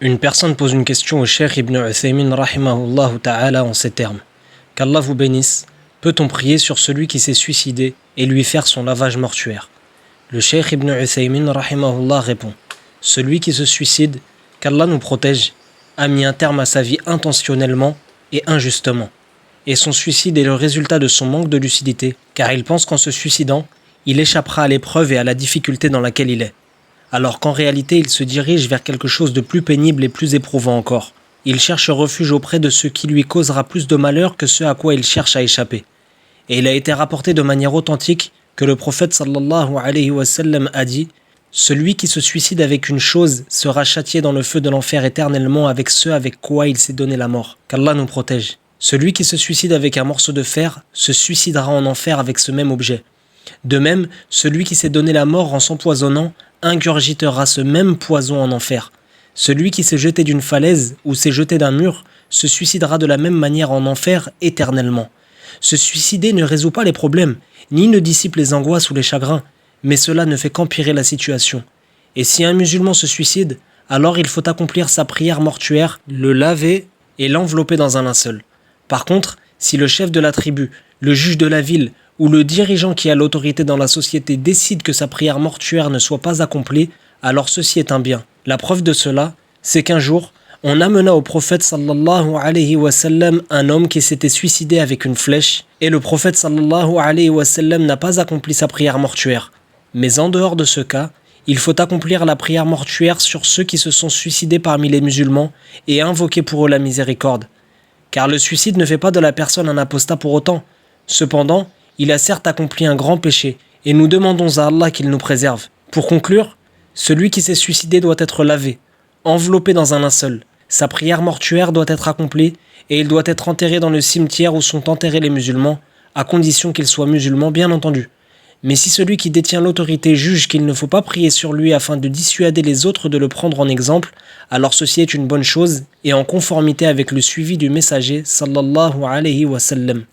Une personne pose une question au cheikh Ibn Uthaymin rahimahullah ta'ala en ces termes. Qu'Allah vous bénisse, peut-on prier sur celui qui s'est suicidé et lui faire son lavage mortuaire? Le cheikh Ibn Uthaymin rahimahullah répond. Celui qui se suicide, qu'Allah nous protège, a mis un terme à sa vie intentionnellement et injustement. Et son suicide est le résultat de son manque de lucidité, car il pense qu'en se suicidant, il échappera à l'épreuve et à la difficulté dans laquelle il est. Alors qu'en réalité il se dirige vers quelque chose de plus pénible et plus éprouvant encore. Il cherche refuge auprès de ce qui lui causera plus de malheur que ce à quoi il cherche à échapper. Et il a été rapporté de manière authentique que le prophète sallallahu alayhi wa sallam a dit « Celui qui se suicide avec une chose sera châtié dans le feu de l'enfer éternellement avec ce avec quoi il s'est donné la mort. Qu'Allah nous protège. Celui qui se suicide avec un morceau de fer se suicidera en enfer avec ce même objet. De même, celui qui s'est donné la mort en s'empoisonnant ingurgitera ce même poison en enfer. Celui qui s'est jeté d'une falaise ou s'est jeté d'un mur se suicidera de la même manière en enfer éternellement. Se suicider ne résout pas les problèmes, ni ne dissipe les angoisses ou les chagrins, mais cela ne fait qu'empirer la situation. Et si un musulman se suicide, alors il faut accomplir sa prière mortuaire, le laver et l'envelopper dans un linceul. Par contre, si le chef de la tribu, le juge de la ville ou le dirigeant qui a l'autorité dans la société décide que sa prière mortuaire ne soit pas accomplie, alors ceci est un bien. La preuve de cela, c'est qu'un jour, on amena au prophète sallallahu alayhi wa sallam un homme qui s'était suicidé avec une flèche, et le prophète sallallahu alayhi wa sallam n'a pas accompli sa prière mortuaire. Mais en dehors de ce cas, il faut accomplir la prière mortuaire sur ceux qui se sont suicidés parmi les musulmans et invoquer pour eux la miséricorde. Car le suicide ne fait pas de la personne un apostat pour autant. Cependant, il a certes accompli un grand péché, et nous demandons à Allah qu'il nous préserve. Pour conclure, celui qui s'est suicidé doit être lavé, enveloppé dans un linceul. Sa prière mortuaire doit être accomplie, et il doit être enterré dans le cimetière où sont enterrés les musulmans, à condition qu'il soit musulman bien entendu. Mais si celui qui détient l'autorité juge qu'il ne faut pas prier sur lui afin de dissuader les autres de le prendre en exemple, alors ceci est une bonne chose et en conformité avec le suivi du messager sallallahu alayhi wa sallam.